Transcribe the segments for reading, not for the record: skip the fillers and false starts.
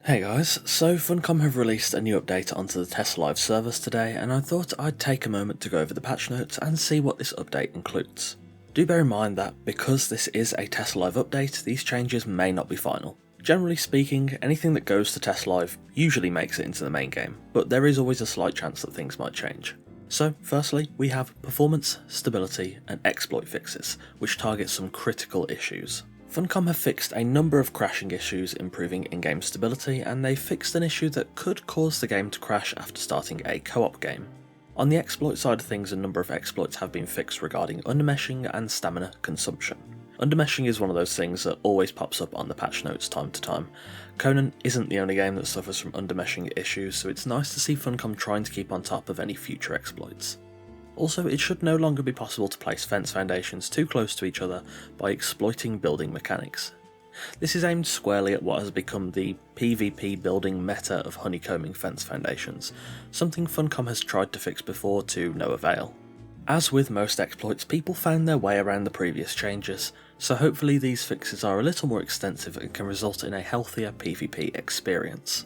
Hey guys, so Funcom have released a new update onto the Test Live servers today, and I thought I'd take a moment to go over the patch notes and see what this update includes. Do bear in mind that because this is a Test Live update, these changes may not be final. Generally speaking, anything that goes to Test Live usually makes it into the main game, but there is always a slight chance that things might change. So firstly, we have performance, stability and exploit fixes, which target some critical issues. Funcom have fixed a number of crashing issues, improving in-game stability, and they fixed an issue that could cause the game to crash after starting a co-op game. On the exploit side of things, a number of exploits have been fixed regarding undermeshing and stamina consumption. Undermeshing is one of those things that always pops up on the patch notes time to time. Conan isn't the only game that suffers from undermeshing issues, so it's nice to see Funcom trying to keep on top of any future exploits. Also, it should no longer be possible to place fence foundations too close to each other by exploiting building mechanics. This is aimed squarely at what has become the PvP building meta of honeycombing fence foundations, something Funcom has tried to fix before to no avail. As with most exploits, people found their way around the previous changes, so hopefully these fixes are a little more extensive and can result in a healthier PvP experience.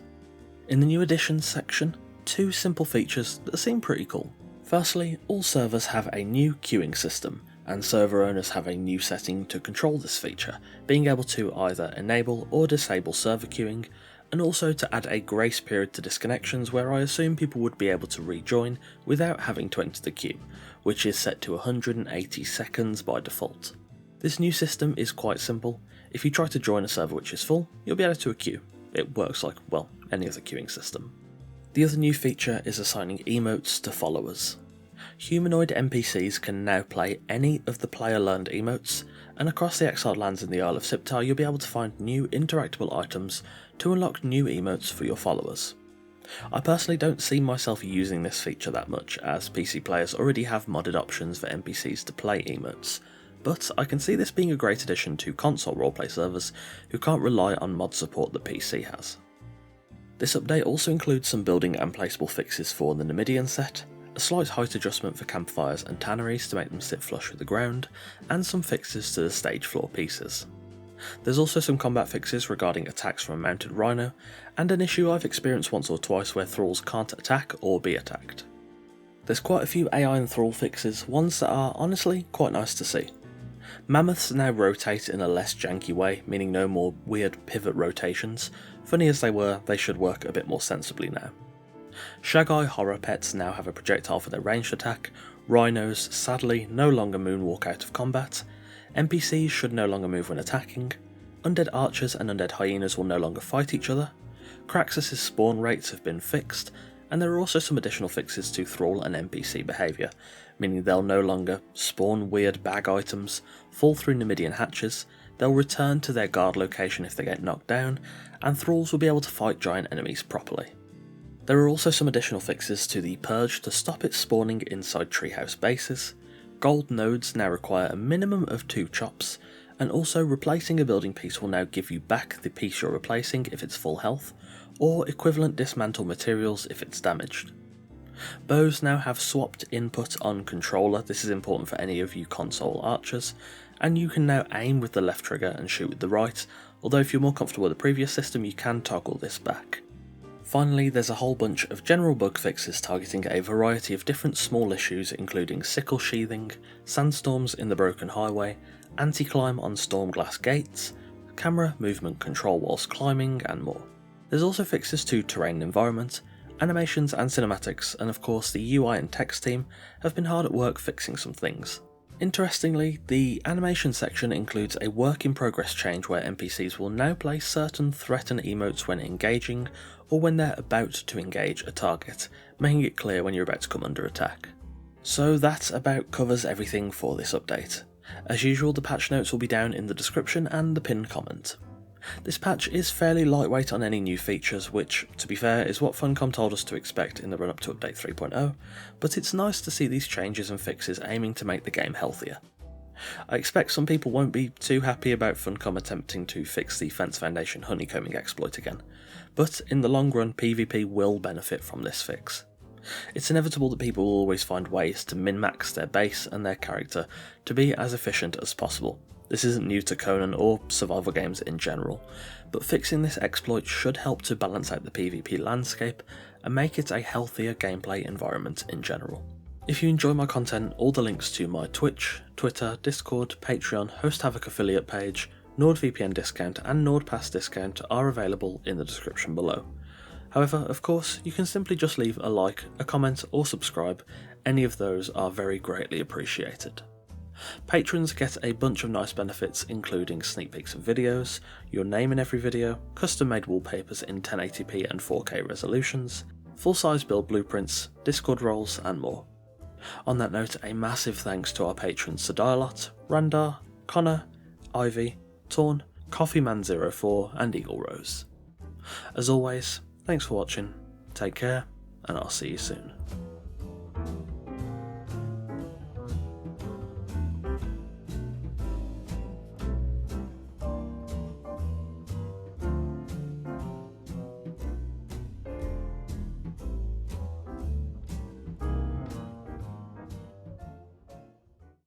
In the new additions section, two simple features that seem pretty cool. Firstly, all servers have a new queuing system, and server owners have a new setting to control this feature, being able to either enable or disable server queuing, and also to add a grace period to disconnections where I assume people would be able to rejoin without having to enter the queue, which is set to 180 seconds by default. This new system is quite simple. If you try to join a server which is full, you'll be added to a queue. It works like, well, any other queuing system. The other new feature is assigning emotes to followers. Humanoid NPCs can now play any of the player-learned emotes, and across the exiled lands in the Isle of Siptar you'll be able to find new interactable items to unlock new emotes for your followers. I personally don't see myself using this feature that much, as PC players already have modded options for NPCs to play emotes, but I can see this being a great addition to console roleplay servers who can't rely on mod support that PC has. This update also includes some building and placeable fixes for the Numidian set, a slight height adjustment for campfires and tanneries to make them sit flush with the ground, and some fixes to the stage floor pieces. There's also some combat fixes regarding attacks from a mounted rhino, and an issue I've experienced once or twice where thralls can't attack or be attacked. There's quite a few AI and thrall fixes, ones that are honestly quite nice to see. Mammoths now rotate in a less janky way, meaning no more weird pivot rotations. Funny as they were, they should work a bit more sensibly now. Shag-Eye horror pets now have a projectile for their ranged attack, rhinos sadly no longer moonwalk out of combat, NPCs should no longer move when attacking, undead archers and undead hyenas will no longer fight each other, Kraxus' spawn rates have been fixed, and there are also some additional fixes to thrall and NPC behaviour, meaning they'll no longer spawn weird bag items, fall through Numidian hatches, they'll return to their guard location if they get knocked down, and thralls will be able to fight giant enemies properly. There are also some additional fixes to the Purge to stop it spawning inside treehouse bases. Gold nodes now require a minimum of 2 chops, and also replacing a building piece will now give you back the piece you're replacing if it's full health, or equivalent dismantle materials if it's damaged. Bows now have swapped input on controller. This is important for any of you console archers, and you can now aim with the left trigger and shoot with the right, although if you're more comfortable with the previous system you can toggle this back. Finally, there's a whole bunch of general bug fixes targeting a variety of different small issues, including sickle sheathing, sandstorms in the broken highway, anti-climb on stormglass gates, camera movement control whilst climbing, and more. There's also fixes to terrain and environment, animations and cinematics, and of course the UI and text team have been hard at work fixing some things. Interestingly, the animation section includes a work in progress change where NPCs will now play certain threaten emotes when engaging or when they're about to engage a target, making it clear when you're about to come under attack. So that about covers everything for this update. As usual, the patch notes will be down in the description and the pinned comment. This patch is fairly lightweight on any new features, which, to be fair, is what Funcom told us to expect in the run-up to Update 3.0, but it's nice to see these changes and fixes aiming to make the game healthier. I expect some people won't be too happy about Funcom attempting to fix the Fence Foundation honeycombing exploit again, but in the long run PvP will benefit from this fix. It's inevitable that people will always find ways to min-max their base and their character to be as efficient as possible, This isn't new to Conan or survival games in general, but fixing this exploit should help to balance out the PvP landscape and make it a healthier gameplay environment in general. If you enjoy my content, all the links to my Twitch, Twitter, Discord, Patreon, Host Havoc affiliate page, NordVPN discount and NordPass discount are available in the description below. However, of course, you can simply just leave a like, a comment or subscribe. Any of those are very greatly appreciated. Patrons get a bunch of nice benefits, including sneak peeks of videos, your name in every video, custom made wallpapers in 1080p and 4K resolutions, full-size build blueprints, Discord roles and more. On that note, a massive thanks to our patrons Sadialot, Randar, Connor, Ivy, Torn, Coffeeman04 and Eagle Rose. As always, thanks for watching, take care, and I'll see you soon.